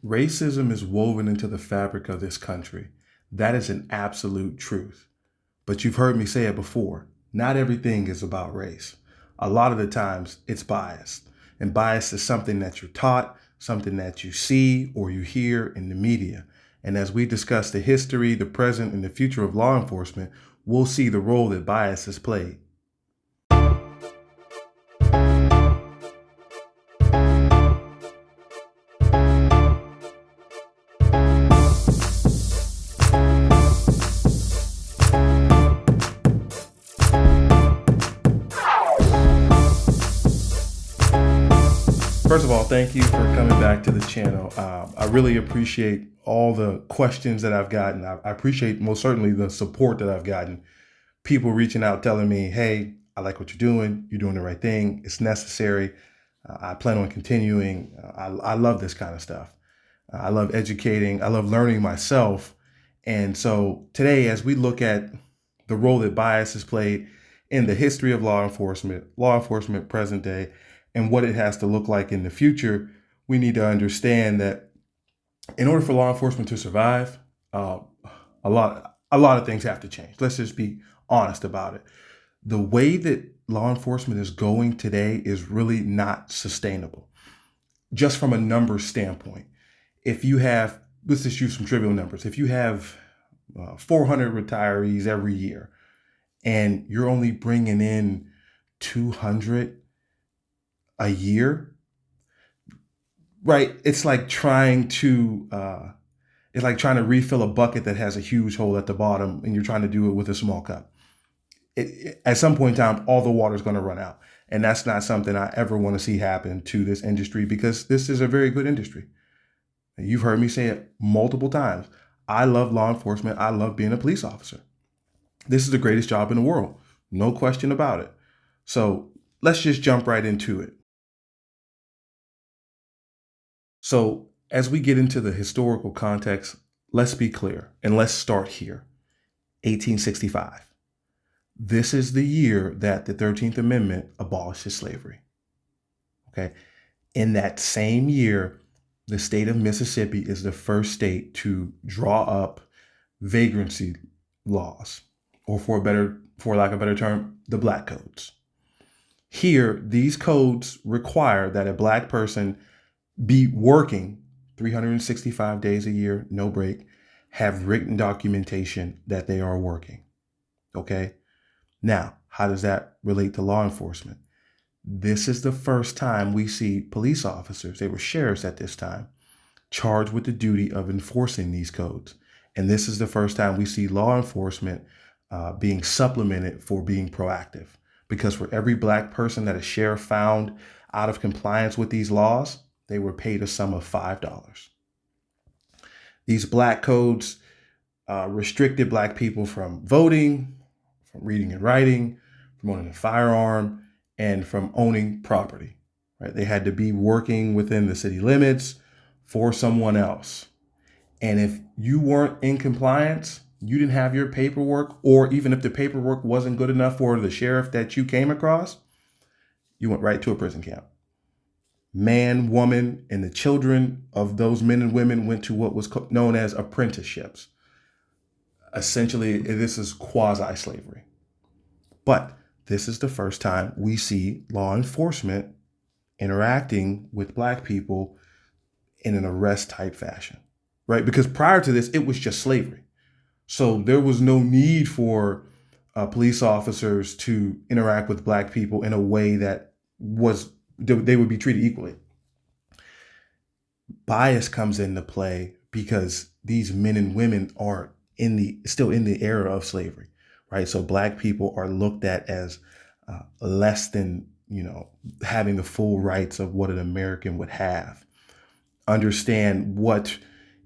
Racism is woven into the fabric of this country. That is an absolute truth. But you've heard me say it before. Not everything is about race. A lot of the times it's bias. And bias is something that you're taught, something that you see or you hear in the media. And as we discuss the history, the present, and the future of law enforcement, we'll see the role that bias has played. First of all, thank you for coming back to the channel. I really appreciate all the questions that I've gotten. I appreciate most certainly the support that I've gotten. People reaching out telling me, hey, I like what you're doing. You're doing the right thing. It's necessary. I plan on continuing. I love this kind of stuff. I love educating. I love learning myself. And so today, as we look at the role that bias has played in the history of law enforcement present day, and what it has to look like in the future, we need to understand that in order for law enforcement to survive, a lot of things have to change. Let's just be honest about it. The way that law enforcement is going today is really not sustainable, just from a numbers standpoint. If you have, let's just use some trivial numbers. If you have 400 retirees every year, and you're only bringing in 200 a year, right? It's like trying to refill a bucket that has a huge hole at the bottom, and you're trying to do it with a small cup. At some point in time, all the water is going to run out, and that's not something I ever want to see happen to this industry, because this is a very good industry. You've heard me say it multiple times. I love law enforcement. I love being a police officer. This is the greatest job in the world, no question about it. So let's just jump right into it. So as we get into the historical context, let's be clear, and let's start here. 1865. This is the year that the 13th Amendment abolishes slavery. Okay. In that same year, the state of Mississippi is the first state to draw up vagrancy laws, or for lack of a better term, the black codes. Here, these codes require that a black person be working 365 days a year, no break, have written documentation that they are working. Okay. Now, how does that relate to law enforcement? This is the first time we see police officers, they were sheriffs at this time, charged with the duty of enforcing these codes. And this is the first time we see law enforcement being supplemented for being proactive. Because for every black person that a sheriff found out of compliance with these laws, they were paid a sum of $5. These black codes restricted black people from voting, from reading and writing, from owning a firearm, and from owning property. Right? They had to be working within the city limits for someone else. And if you weren't in compliance, you didn't have your paperwork, or even if the paperwork wasn't good enough for the sheriff that you came across, you went right to a prison camp. Man, woman, and the children of those men and women went to what was known as apprenticeships. Essentially, this is quasi-slavery. But this is the first time we see law enforcement interacting with black people in an arrest type fashion, right? Because prior to this, it was just slavery. So there was no need for police officers to interact with black people in a way that they would be treated equally. Bias comes into play because these men and women are still in the era of slavery, right? So black people are looked at as less than, having the full rights of what an American would have. Understand what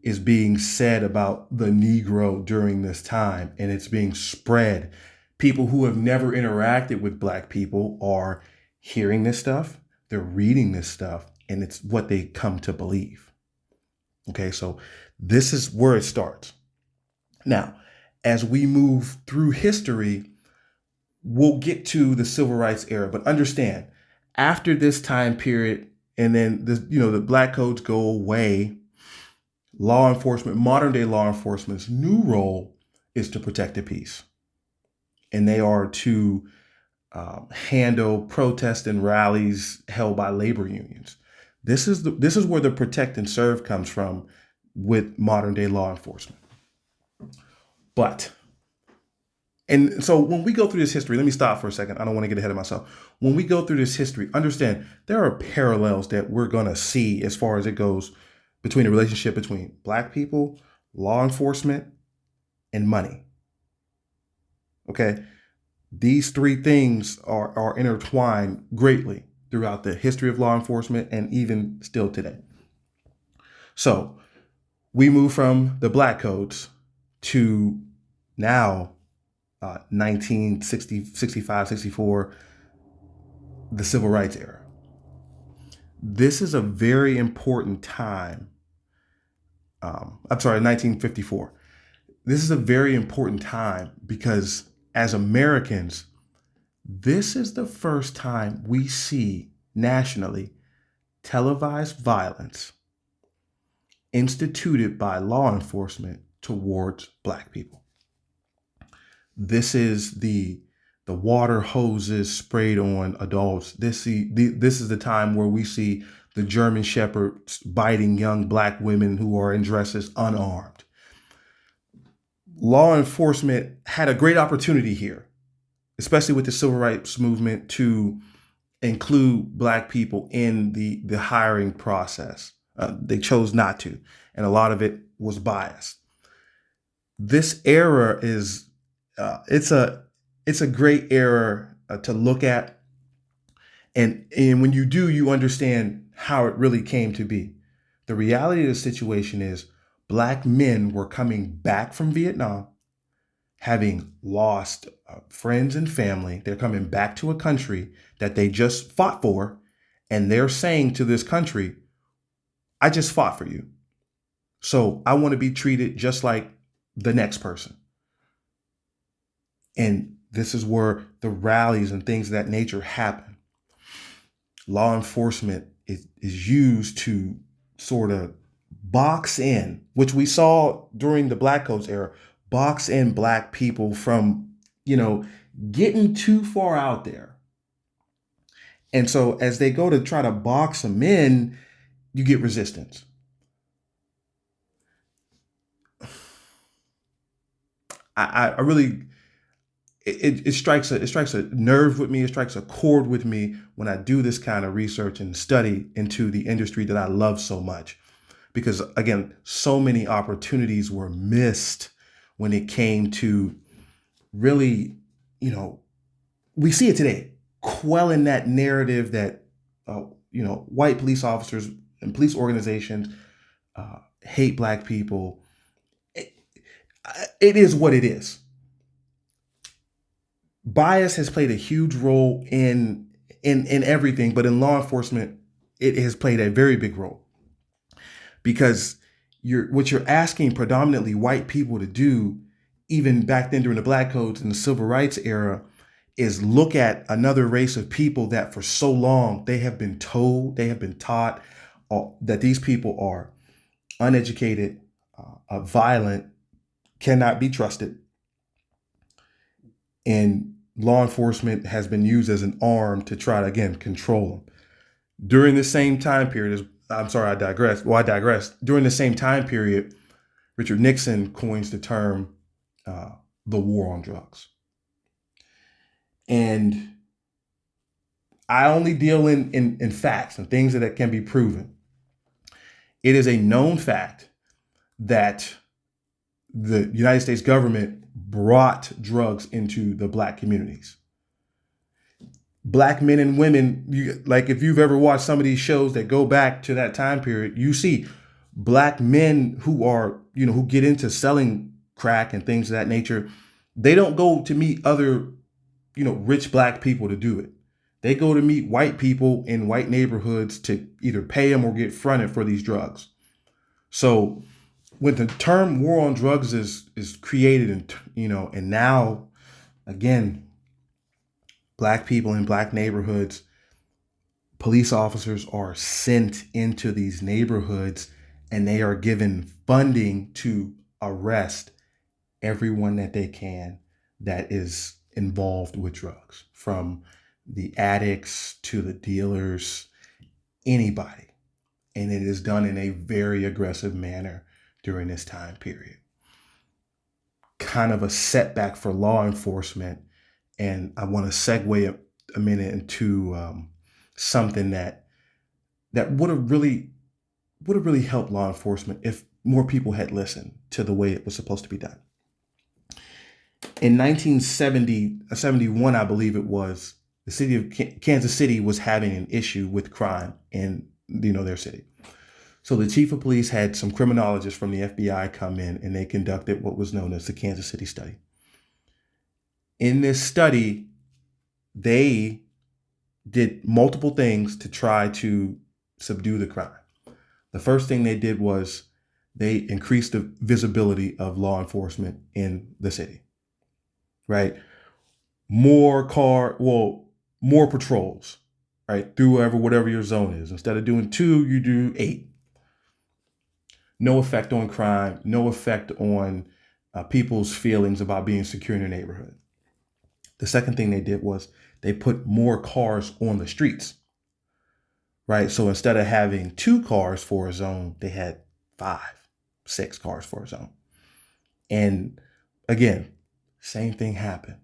is being said about the Negro during this time, and it's being spread. People who have never interacted with black people are hearing this stuff, they're reading this stuff, and it's what they come to believe. Okay, so this is where it starts. Now, as we move through history, we'll get to the civil rights era, but understand, after this time period, and then the black codes go away, law enforcement, modern day law enforcement's new role is to protect the peace. And they are to handle protests and rallies held by labor unions. This is where the protect and serve comes from with modern day law enforcement. But and so when we go through this history, let me stop for a second. I don't want to get ahead of myself. When we go through this history, understand there are parallels that we're going to see as far as it goes between the relationship between Black people, law enforcement, and money. Okay. These three things are intertwined greatly throughout the history of law enforcement and even still today. So we move from the Black codes to now 1960, 65, 64, the Civil Rights era. This is a very important time. 1954. This is a very important time because as Americans, this is the first time we see nationally televised violence instituted by law enforcement towards Black people. This is the water hoses sprayed on adults. This is the time where we see the German shepherds biting young Black women who are in dresses unarmed. Law enforcement had a great opportunity here, especially with the civil rights movement, to include Black people in the hiring process. They chose not to, and a lot of it was biased. This era is it's a great era to look at, and when you do, you understand how it really came to be. The reality of the situation is Black men were coming back from Vietnam, having lost friends and family. They're coming back to a country that they just fought for, and they're saying to this country, I just fought for you, so I want to be treated just like the next person. And this is where the rallies and things of that nature happen. Law enforcement is used to sort of box in, which we saw during the Black Codes era, box in Black people from, getting too far out there. And so as they go to try to box them in, you get resistance. I really, it strikes a nerve with me. It strikes a chord with me when I do this kind of research and study into the industry that I love so much. Because again, so many opportunities were missed when it came to really, we see it today, quelling that narrative that, white police officers and police organizations hate Black people. It is what it is. Bias has played a huge role in everything, but in law enforcement, it has played a very big role. Because what you're asking predominantly white people to do, even back then during the Black Codes and the Civil Rights era, is look at another race of people that for so long they have been told, they have been taught that these people are uneducated, violent, cannot be trusted. And law enforcement has been used as an arm to try to, again, control them. During the same time period, I digress. Well, I digress. During the same time period, Richard Nixon coins the term the war on drugs. And I only deal in facts and things that can be proven. It is a known fact that the United States government brought drugs into the Black communities. Black men and women, if you've ever watched some of these shows that go back to that time period, you see Black men who are, who get into selling crack and things of that nature. They don't go to meet other, rich Black people to do it. They go to meet white people in white neighborhoods to either pay them or get fronted for these drugs. So when the term war on drugs is created and now, again, Black people in Black neighborhoods, police officers are sent into these neighborhoods and they are given funding to arrest everyone that they can that is involved with drugs, from the addicts to the dealers, anybody. And it is done in a very aggressive manner during this time period. Kind of a setback for law enforcement. And I want to segue a minute into something that would have really helped law enforcement if more people had listened to the way it was supposed to be done. In 1971, I believe it was, the city of Kansas City was having an issue with crime in their city. So the chief of police had some criminologists from the FBI come in, and they conducted what was known as the Kansas City study. In this study, they did multiple things to try to subdue the crime. The first thing they did was they increased the visibility of law enforcement in the city, right? More patrols, right? Through whatever your zone is. Instead of doing 2, you do 8. No effect on crime, no effect on people's feelings about being secure in their neighborhood. The second thing they did was they put more cars on the streets, right? So instead of having 2 cars for a zone, they had 5, 6 cars for a zone. And again, same thing happened.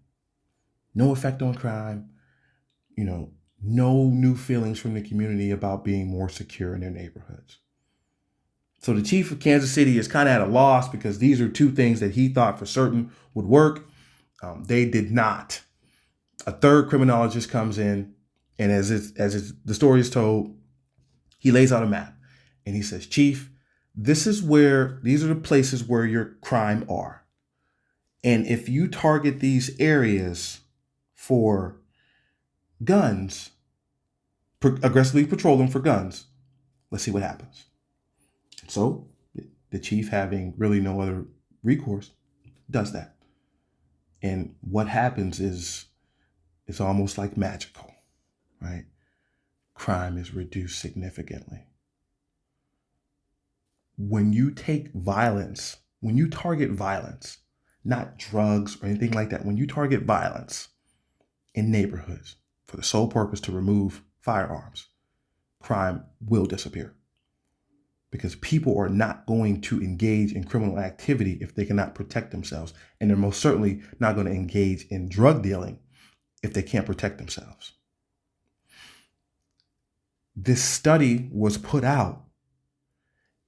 No effect on crime, no new feelings from the community about being more secure in their neighborhoods. So the chief of Kansas City is kind of at a loss because these are 2 things that he thought for certain would work. They did not. A third criminologist comes in, and as the story is told, he lays out a map and he says, "Chief, these are the places where your crime are. And if you target these areas for guns, aggressively patrol them for guns, let's see what happens." So the chief, having really no other recourse, does that. And what happens is it's almost like magical, right? Crime is reduced significantly. When you target violence, not drugs or anything like that, when you target violence in neighborhoods for the sole purpose to remove firearms, crime will disappear. Because people are not going to engage in criminal activity if they cannot protect themselves. And they're most certainly not going to engage in drug dealing if they can't protect themselves. This study was put out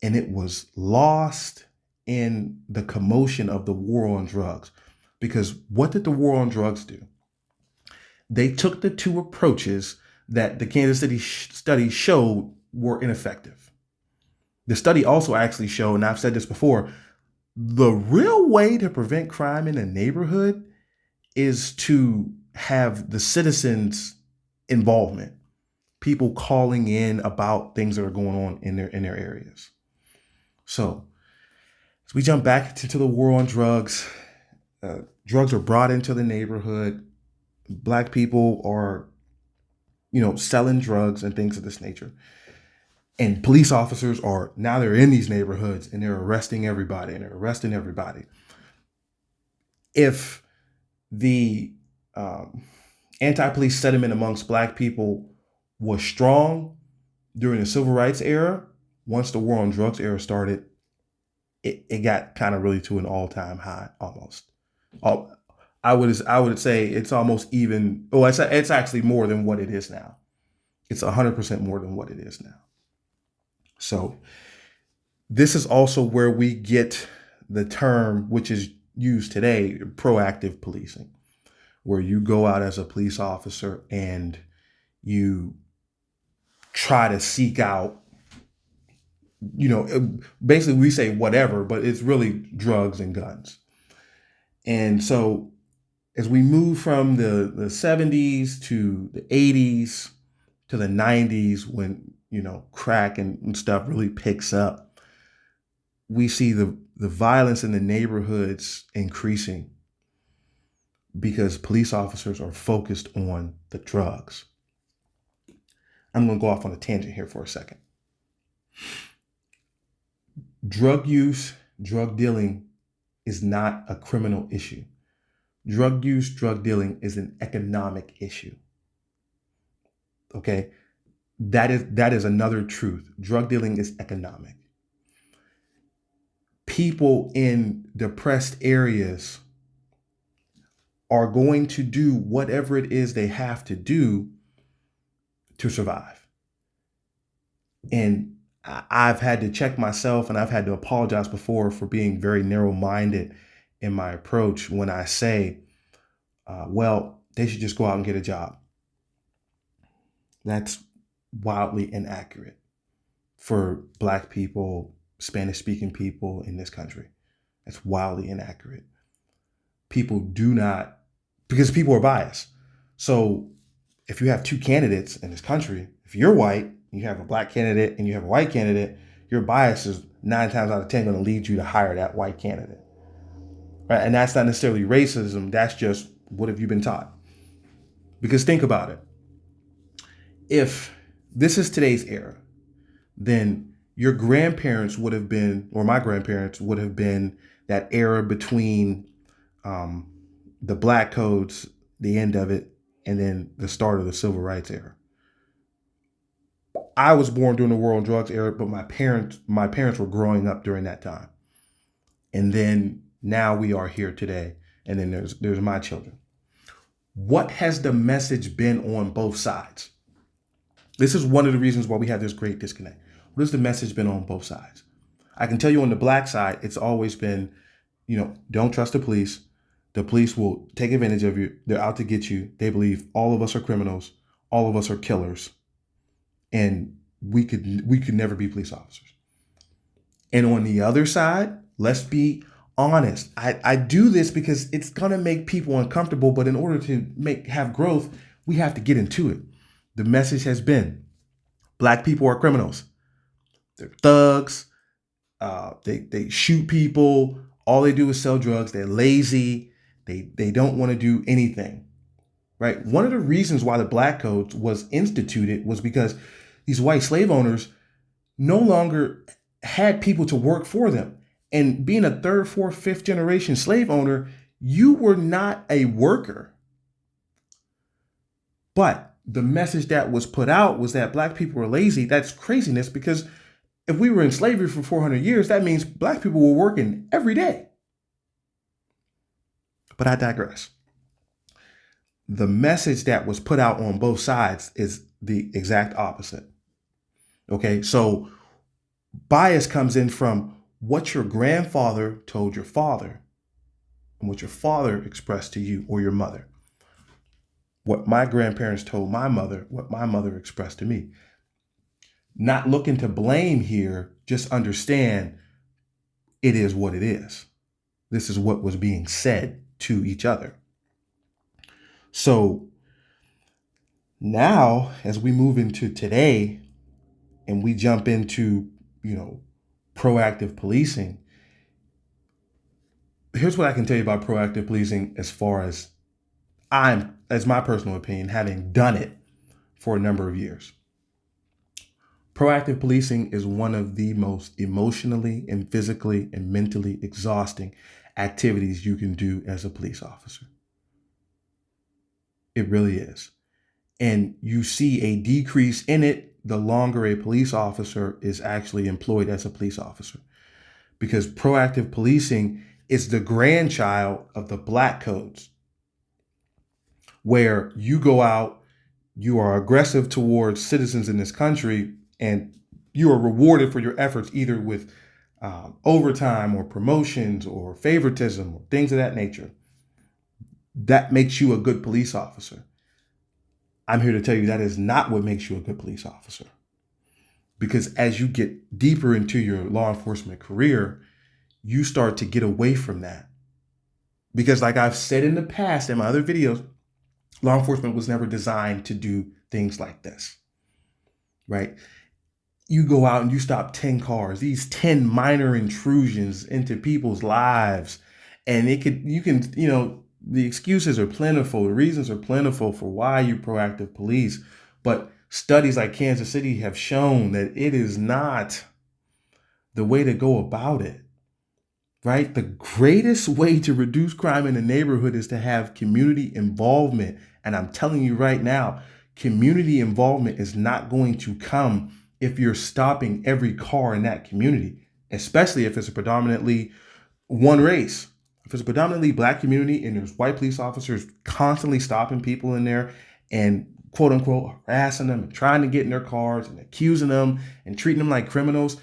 and it was lost in the commotion of the war on drugs. Because what did the war on drugs do? They took the 2 approaches that the Kansas City study showed were ineffective. The study also actually showed, and I've said this before, the real way to prevent crime in a neighborhood is to have the citizens' involvement, people calling in about things that are going on in their areas. So as we jump back into the war on drugs, drugs are brought into the neighborhood. Black people are, selling drugs and things of this nature. And police officers they're in these neighborhoods and they're arresting everybody. If the anti-police sentiment amongst Black people was strong during the civil rights era, once the war on drugs era started, it got kind of really to an all-time high almost. I would say it's almost even, it's actually more than what it is now. It's 100% more than what it is now. So this is also where we get the term, which is used today, proactive policing, where you go out as a police officer and you try to seek out, basically we say whatever, but it's really drugs and guns. And so as we move from the 70s to the 80s to the 90s, when crack and stuff really picks up, we see the violence in the neighborhoods increasing because police officers are focused on the drugs. I'm going to go off on a tangent here for a second. Drug use, drug dealing is not a criminal issue. Drug use, drug dealing is an economic issue. Okay? That is another truth. Drug dealing is economic. People in depressed areas are going to do whatever it is they have to do to survive. And I've had to check myself, and I've had to apologize before for being very narrow-minded in my approach when I say, well, they should just go out and get a job. That's wildly inaccurate for Black people, Spanish-speaking people in this country. That's wildly inaccurate. People do not, because people are biased. So if you have two candidates in this country, if you're white, you have a Black candidate and you have a white candidate, your bias is 9 times out of 10 going to lead you to hire that white candidate. Right? And that's not necessarily racism. That's just, what have you been taught? Because think about it. If this is today's era, then your grandparents would have been, or my grandparents would have been, that era between the Black codes, the end of it, and then the start of the civil rights era. I was born during the war on drugs era, but my parents were growing up during that time. And then now we are here today. And then there's my children. What has the message been on both sides? This is one of the reasons why we have this great disconnect. What has the message been on both sides? I can tell you on the Black side, it's always been, don't trust the police. The police will take advantage of you. They're out to get you. They believe all of us are criminals. All of us are killers. And we could never be police officers. And on the other side, let's be honest. I do this because it's going to make people uncomfortable. But in order to have growth, we have to get into it. The message has been, Black people are criminals. They're thugs. They shoot people. All they do is sell drugs. They're lazy. They don't want to do anything. Right? One of the reasons why the Black Code was instituted was because these white slave owners no longer had people to work for them. And being a 3rd, 4th, 5th generation slave owner, you were not a worker. But the message that was put out was that Black people were lazy. That's craziness, because if we were in slavery for 400 years, that means Black people were working every day. But I digress. The message that was put out on both sides is the exact opposite. Okay, so bias comes in from what your grandfather told your father and what your father expressed to you or your mother. What my grandparents told my mother, what my mother expressed to me. Not looking to blame here, just understand it is what it is. This is what was being said to each other. So now, as we move into today and we jump into, proactive policing, here's what I can tell you about proactive policing as far as as my personal opinion, having done it for a number of years. Proactive policing is one of the most emotionally and physically and mentally exhausting activities you can do as a police officer. It really is. And you see a decrease in it the longer a police officer is actually employed as a police officer. Because proactive policing is the grandchild of the Black codes, where you go out, you are aggressive towards citizens in this country, and you are rewarded for your efforts either with overtime or promotions or favoritism or things of that nature. That makes you a good police officer. I'm here to tell you that is not what makes you a good police officer. Because as you get deeper into your law enforcement career, you start to get away from that. Because like I've said in the past in my other videos, law enforcement was never designed to do things like this, right? You go out and you stop 10 cars, these 10 minor intrusions into people's lives. And the excuses are plentiful. The reasons are plentiful for why you proactive police. But studies like Kansas City have shown that it is not the way to go about it, right? The greatest way to reduce crime in the neighborhood is to have community involvement. And I'm telling you right now, community involvement is not going to come if you're stopping every car in that community, especially if it's a predominantly one race. If it's a predominantly black community and there's white police officers constantly stopping people in there and quote unquote harassing them and trying to get in their cars and accusing them and treating them like criminals,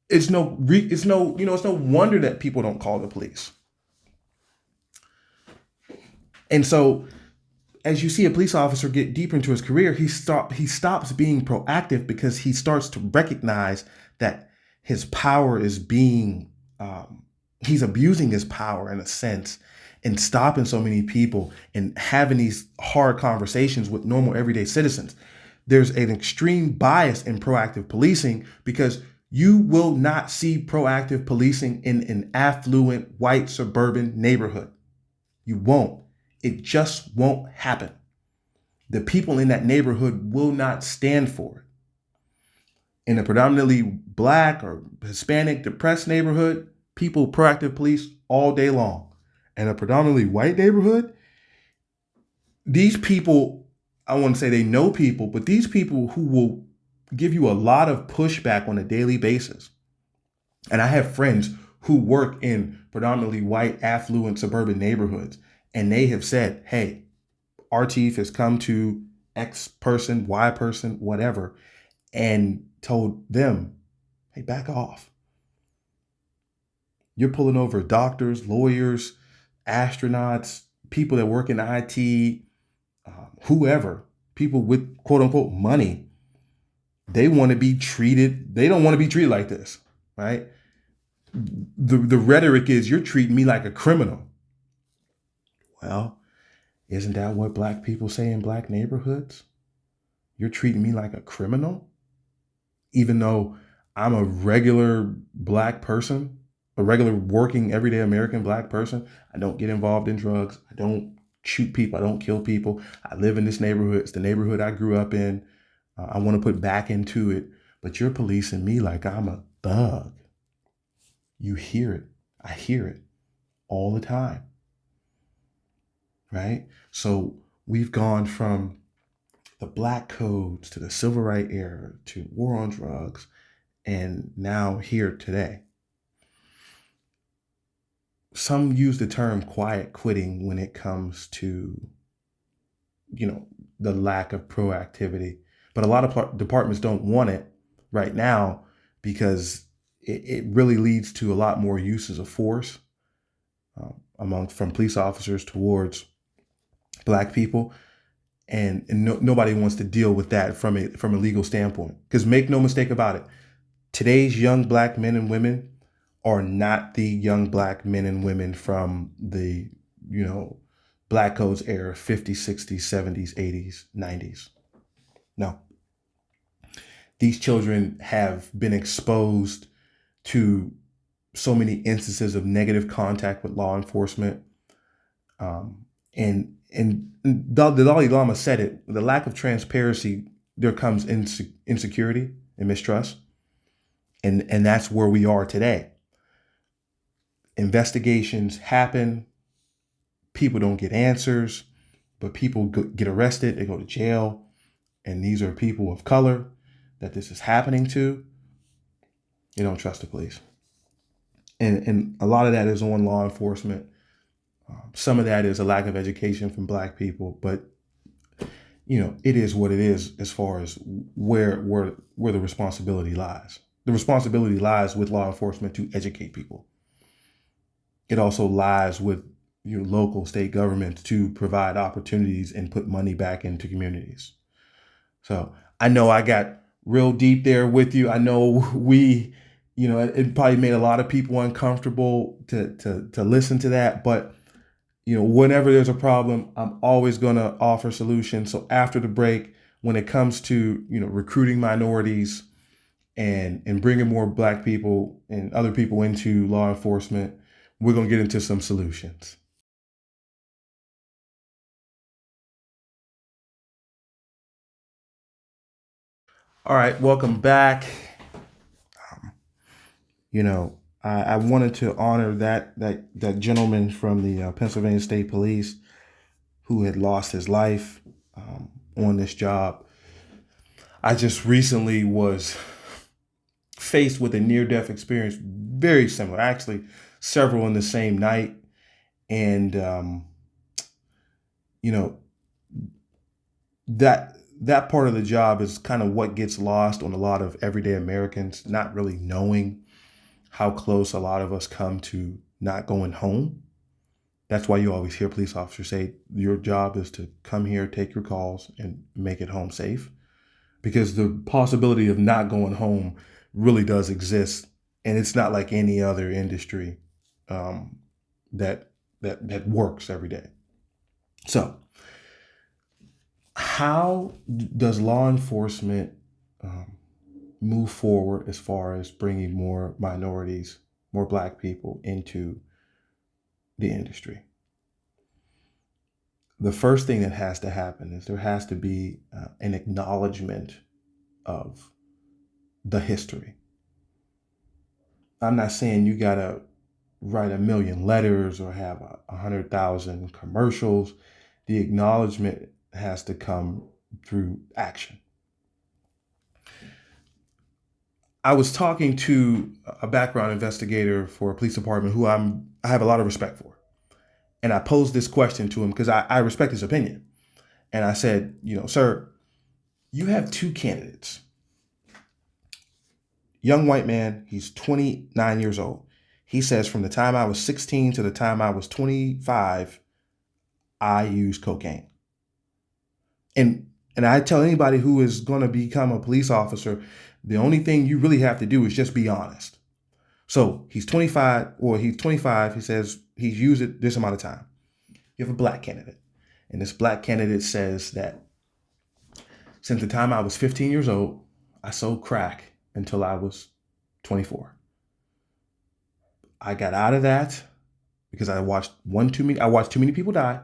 it's no wonder that people don't call the police. And so as you see a police officer get deeper into his career, he stops being proactive because he starts to recognize that his power is being he's abusing his power in a sense and stopping so many people and having these hard conversations with normal everyday citizens. There's an extreme bias in proactive policing because you will not see proactive policing in an affluent white suburban neighborhood. You won't. It just won't happen. The people in that neighborhood will not stand for it. In a predominantly black or Hispanic depressed neighborhood, people proactive police all day long. In a predominantly white neighborhood, these people, I want to say they know people, but these people who will give you a lot of pushback on a daily basis. And I have friends who work in predominantly white, affluent suburban neighborhoods, and they have said, hey, our chief has come to X person, Y person, whatever, and told them, hey, back off. You're pulling over doctors, lawyers, astronauts, people that work in IT, whoever, people with quote unquote money. They want to be treated. They don't want to be treated like this, right? The rhetoric is you're treating me like a criminal. Well, isn't that what black people say in black neighborhoods? You're treating me like a criminal, even though I'm a regular black person, a regular working everyday American black person. I don't get involved in drugs. I don't shoot people. I don't kill people. I live in this neighborhood. It's the neighborhood I grew up in. I want to put back into it, but you're policing me like I'm a thug. You hear it. I hear it all the time, right? So we've gone from the black codes to the civil rights era to war on drugs, and now here today. Some use the term quiet quitting when it comes to, the lack of proactivity, but a lot of departments don't want it right now because it really leads to a lot more uses of force from police officers towards black people. And nobody wants to deal with that from a legal standpoint. Because make no mistake about it, today's young black men and women are not the young black men and women from the, black codes era, 50s, 60s, 70s, 80s, 90s. No. These children have been exposed to so many instances of negative contact with law enforcement. And the Dalai Lama said it, the lack of transparency, there comes insecurity and mistrust. And that's where we are today. Investigations happen. People don't get answers, but people get arrested. They go to jail. And these are people of color that this is happening to. They don't trust the police. And a lot of that is on law enforcement. Some of that is a lack of education from black people, but it is what it is as far as where the responsibility lies. The responsibility lies with law enforcement to educate people. It also lies with your local state governments to provide opportunities and put money back into communities. So I know I got real deep there with you. I know it probably made a lot of people uncomfortable to listen to that, but whenever there's a problem, I'm always going to offer solutions. So after the break, when it comes to, recruiting minorities and bringing more black people and other people into law enforcement, we're going to get into some solutions. All right, welcome back. I wanted to honor that gentleman from the Pennsylvania State Police who had lost his life on this job. I just recently was faced with a near-death experience, very similar, actually, several in the same night, and you know that part of the job is kind of what gets lost on a lot of everyday Americans, not really knowing how close a lot of us come to not going home. That's why you always hear police officers say your job is to come here, take your calls, and make it home safe. Because the possibility of not going home really does exist, and it's not like any other industry um, that works every day. So, how does law enforcement um, move forward as far as bringing more minorities, more Black people into the industry? The first thing that has to happen is there has to be an acknowledgement of the history. I'm not saying you gotta write a million letters or have 100,000 commercials. The acknowledgement has to come through action. I was talking to a background investigator for a police department who I have a lot of respect for. And I posed this question to him because I respect his opinion. And I said, sir, you have two candidates. Young white man, he's 29 years old. He says, from the time I was 16 to the time I was 25, I used cocaine. And I tell anybody who is going to become a police officer, the only thing you really have to do is just be honest. So he's 25, he says he's used it this amount of time. You have a Black candidate. And this Black candidate says that since the time I was 15 years old, I sold crack until I was 24. I got out of that because I watched too many people die.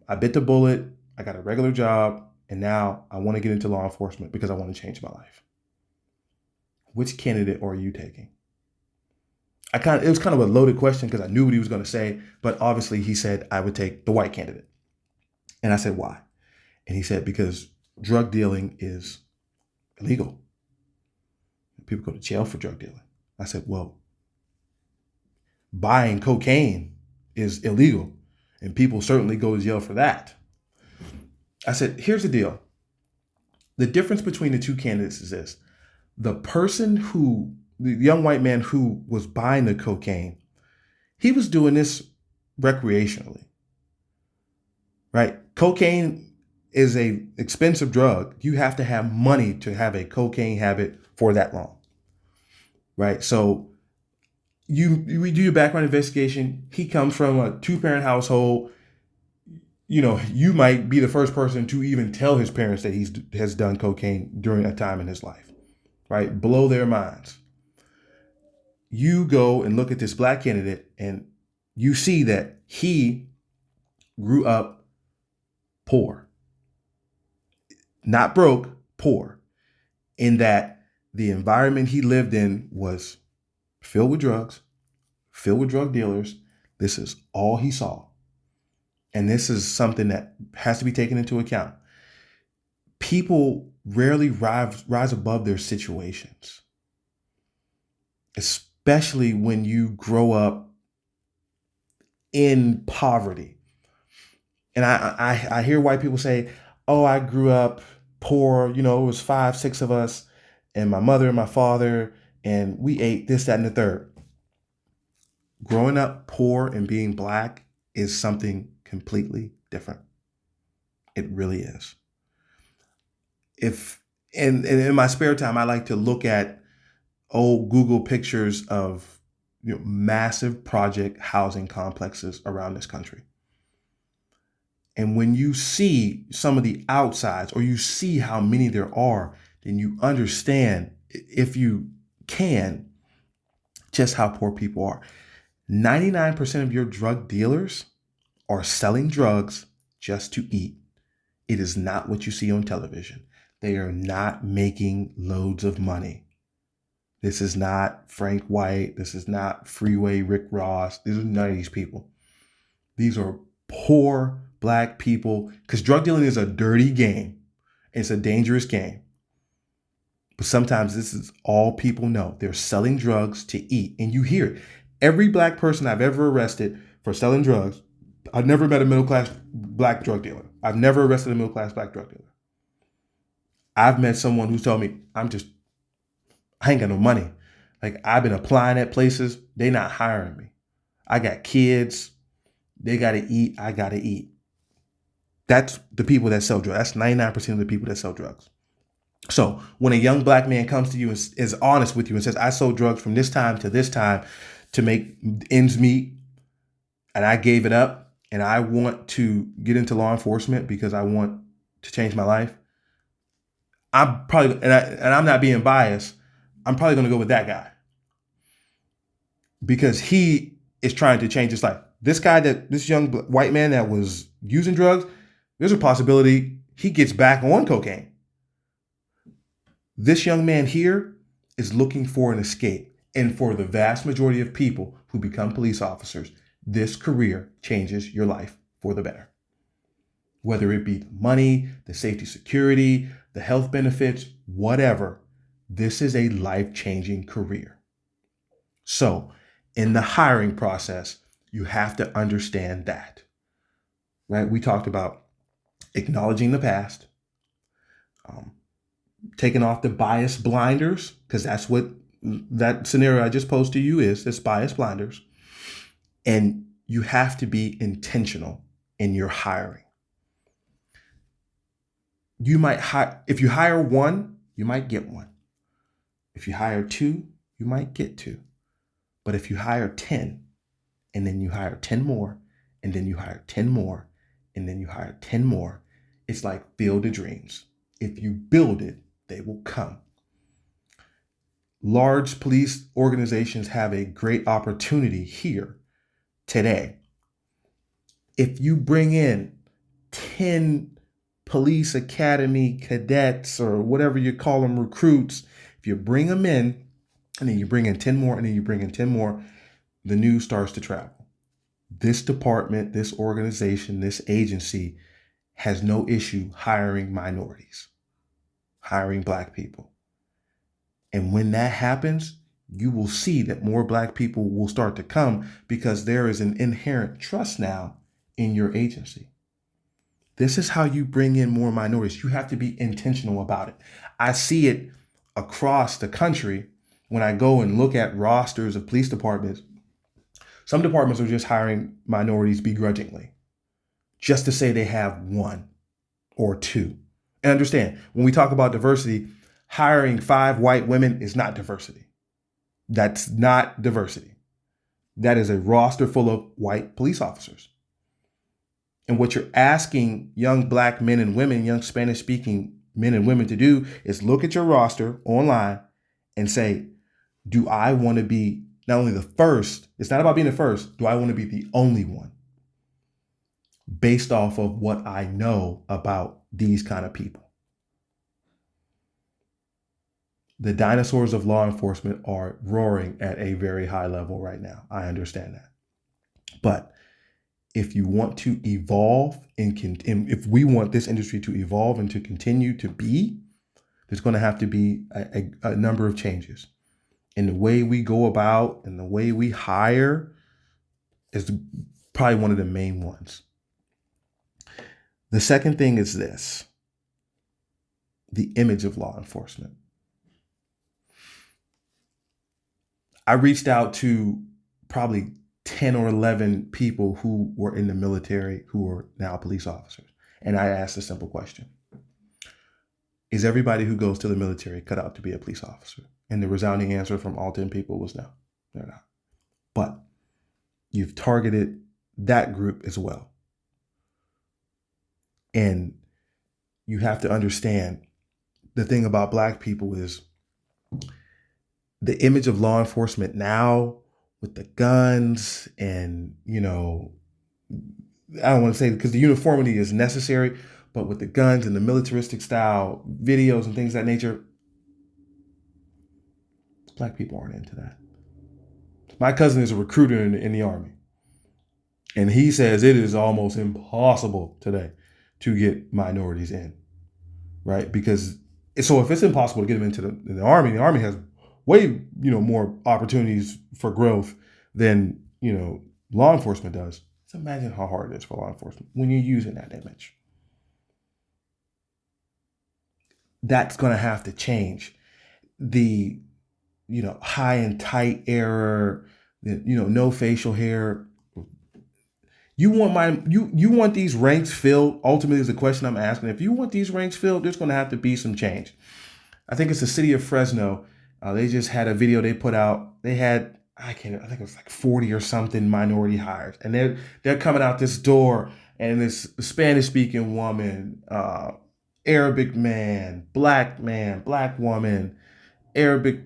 I bit the bullet. I got a regular job, and now I want to get into law enforcement because I want to change my life. Which candidate are you taking? It was kind of a loaded question because I knew what he was going to say, but obviously he said I would take the white candidate. And I said, why? And he said, because drug dealing is illegal. People go to jail for drug dealing. I said, well, buying cocaine is illegal, and people certainly go to jail for that. I said, here's the deal. The difference between the two candidates is this. The young white man who was buying the cocaine, he was doing this recreationally, right? Cocaine is a expensive drug. You have to have money to have a cocaine habit for that long, right? So you do your background investigation. He comes from a 2-parent household. You might be the first person to even tell his parents that he has done cocaine during a time in his life, right? Blow their minds. You go and look at this Black candidate and you see that he grew up poor, not broke, poor, in that the environment he lived in was filled with drugs, filled with drug dealers. This is all he saw. And this is something that has to be taken into account. People rarely rise above their situations, especially when you grow up in poverty. And I hear white people say, oh, I grew up poor. It was 5, 6 of us, and my mother and my father, and we ate this, that, and the third. Growing up poor and being Black is something completely different. It really is. In my spare time, I like to look at old Google pictures of massive project housing complexes around this country. And when you see some of the outsides, or you see how many there are, then you understand, if you can, just how poor people are. 99% of your drug dealers are selling drugs just to eat. It is not what you see on television. They are not making loads of money. This is not Frank White. This is not Freeway Rick Ross. These are none of these people. These are poor Black people, because drug dealing is a dirty game. It's a dangerous game. But sometimes this is all people know. They're selling drugs to eat. And you hear it. Every Black person I've ever arrested for selling drugs, I've never met a middle-class Black drug dealer. I've never arrested a middle-class Black drug dealer. I've met someone who's told me, I ain't got no money. Like, I've been applying at places. They not hiring me. I got kids. They got to eat. I got to eat. That's the people that sell drugs. That's 99% of the people that sell drugs. So when a young Black man comes to you and is honest with you and says, I sold drugs from this time to make ends meet, and I gave it up, and I want to get into law enforcement because I want to change my life, I'm probably, and I'm not being biased, I'm probably going to go with that guy, because he is trying to change his life. This young white man that was using drugs, there's a possibility he gets back on cocaine. This young man here is looking for an escape. And for the vast majority of people who become police officers, this career changes your life for the better. Whether it be the money, the safety, security, the health benefits, whatever, this is a life-changing career. So in the hiring process, you have to understand that, right? We talked about acknowledging the past, taking off the bias blinders, because that's what that scenario I just posed to you is. It's bias blinders. And you have to be intentional in your hiring. You might hire, if you hire one, you might get one. If you hire two, you might get two. But if you hire 10, and then you hire 10 more, and then you hire 10 more, and then you hire 10 more, it's like Field of Dreams. If you build it, they will come. Large police organizations have a great opportunity here today. If you bring in 10 police academy cadets, or whatever you call them, recruits, if you bring them in, and then you bring in 10 more, and then you bring in 10 more, the news starts to travel. This department, this organization, this agency has no issue hiring minorities, hiring Black people. And when that happens, you will see that more Black people will start to come, because there is an inherent trust now in your agency. This is how you bring in more minorities. You have to be intentional about it. I see it across the country when I go and look at rosters of police departments. Some departments are just hiring minorities begrudgingly, just to say they have one or two. And understand, when we talk about diversity, hiring 5 white women is not diversity. That's not diversity. That is a roster full of white police officers. And what you're asking young Black men and women, young Spanish-speaking men and women to do is look at your roster online and say, do I want to be not only the first, it's not about being the first, do I want to be the only one? Based off of what I know about these kind of people. The dinosaurs of law enforcement are roaring at a very high level right now. I understand that. But if you want to evolve and if we want this industry to evolve and to continue to be, there's going to have to be a number of changes in the way we go about and the way we hire is probably one of the main ones. The second thing is this: the image of law enforcement. I reached out to probably 10 or 11 people who were in the military who are now police officers. And I asked a simple question. Is everybody who goes to the military cut out to be a police officer? And the resounding answer from all 10 people was no, they're not. But you've targeted that group as well. And you have to understand, the thing about Black people is the image of law enforcement now with the guns and, I don't want to say, because the uniformity is necessary, but with the guns and the militaristic style videos and things of that nature, Black people aren't into that. My cousin is a recruiter in the Army, and he says it is almost impossible today to get minorities in, right? Because so if it's impossible to get them into the Army has way more opportunities for growth than law enforcement does. So imagine how hard it is for law enforcement when you're using that image. That's going to have to change. The high and tight era, no facial hair. You want these ranks filled? Ultimately, is the question I'm asking. If you want these ranks filled, there's going to have to be some change. I think it's the city of Fresno. They just had a video they put out. They had I think it was like 40 or something minority hires, and they're coming out this door, and this Spanish speaking woman, Arabic man, black woman, Arabic,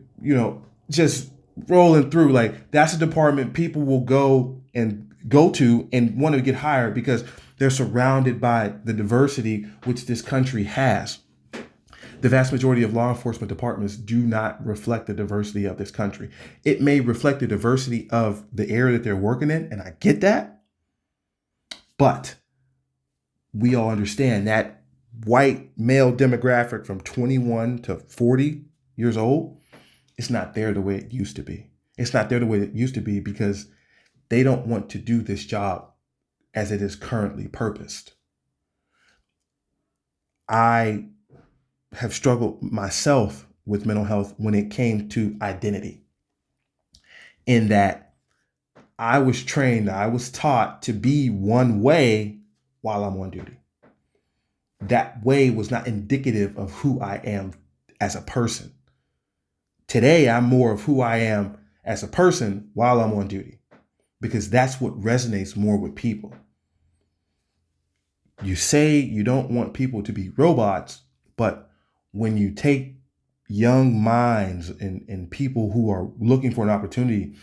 just rolling through. Like, that's a department people will go to and want to get hired because they're surrounded by the diversity which this country has. The vast majority of law enforcement departments do not reflect the diversity of this country. It may reflect the diversity of the area that they're working in, and I get that. But we all understand that white male demographic from 21 to 40 years old, it's not there the way it used to be. It's not there the way it used to be because they don't want to do this job as it is currently purposed. I have struggled myself with mental health when it came to identity, in that I was taught to be one way while I'm on duty. That way was not indicative of who I am as a person. Today, I'm more of who I am as a person while I'm on duty, because that's what resonates more with people. You say you don't want people to be robots, but when you take young minds and people who are looking for an opportunity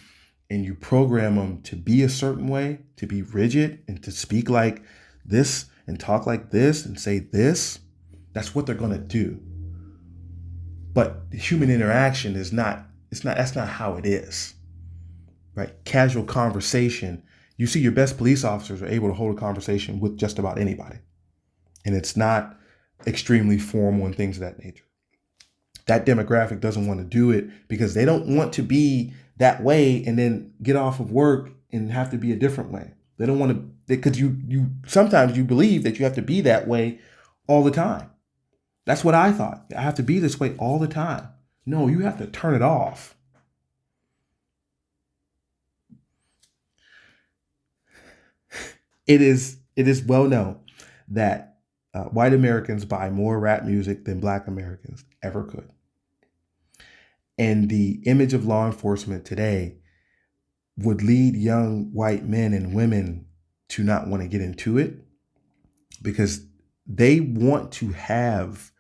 and you program them to be a certain way, to be rigid and to speak like this and talk like this and say this, that's what they're going to do. But human interaction that's not how it is, right? Casual conversation. You see, your best police officers are able to hold a conversation with just about anybody. And it's not extremely formal and things of that nature. That demographic doesn't want to do it because they don't want to be that way and then get off of work and have to be a different way. They don't want to, because you sometimes you believe that you have to be that way all the time. That's what I thought. I have to be this way all the time. No, you have to turn it off. It is well known that white Americans buy more rap music than Black Americans ever could. And the image of law enforcement today would lead young white men and women to not want to get into it because they want to have,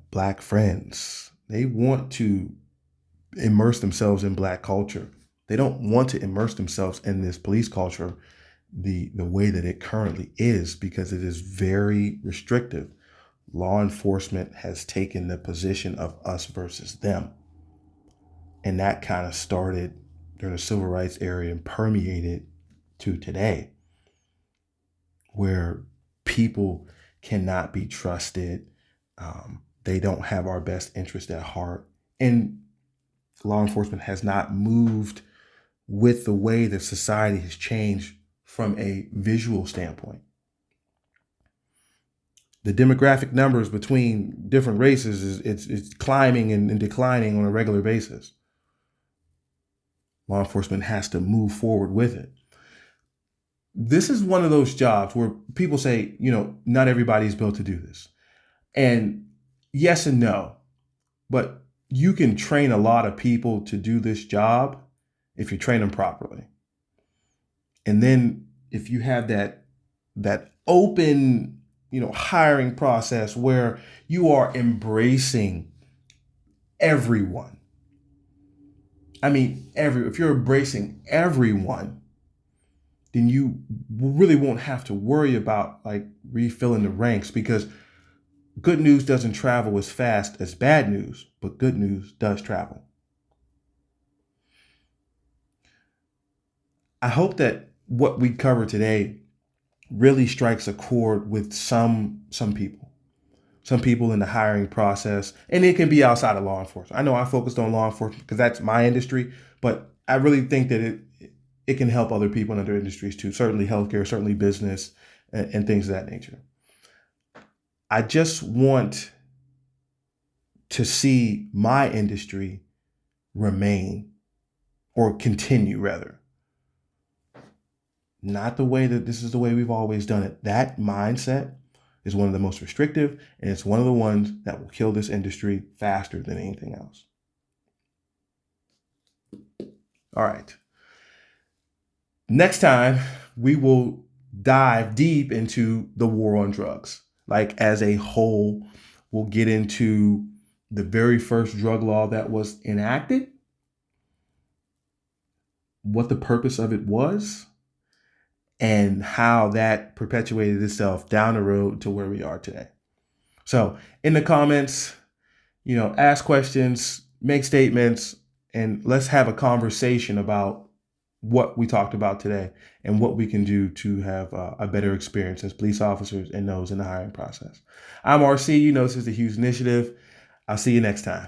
Black friends. They want to immerse themselves in Black culture. They don't want to immerse themselves in this police culture the way that it currently is, because it is very restrictive. Law enforcement has taken the position of us versus them. And that kind of started during the civil rights era and permeated to today, where people cannot be trusted. They don't have our best interest at heart. And law enforcement has not moved with the way that society has changed from a visual standpoint. The demographic numbers between different races it's climbing and declining on a regular basis. Law enforcement has to move forward with it. This is one of those jobs where people say, not everybody's built to do this. And yes and no, but you can train a lot of people to do this job if you train them properly. And then if you have that open, hiring process where you are embracing everyone. I mean, if you're embracing everyone, then you really won't have to worry about refilling the ranks, because good news doesn't travel as fast as bad news, but good news does travel. I hope that what we cover today really strikes a chord with some people in the hiring process, and it can be outside of law enforcement. I know I focused on law enforcement because that's my industry, but I really think that it can help other people in other industries too. Certainly healthcare, certainly business, and things of that nature. I just want to see my industry remain, or continue rather, not the way that this is the way we've always done it. That mindset is one of the most restrictive, and it's one of the ones that will kill this industry faster than anything else. All right. Next time, we will dive deep into the war on drugs. Like as a whole, we'll get into the very first drug law that was enacted, what the purpose of it was, and how that perpetuated itself down the road to where we are today. So in the comments, ask questions, make statements, and let's have a conversation about what we talked about today and what we can do to have a better experience as police officers and those in the hiring process. I'm RC. This is the Hughes Initiative. I'll see you next time.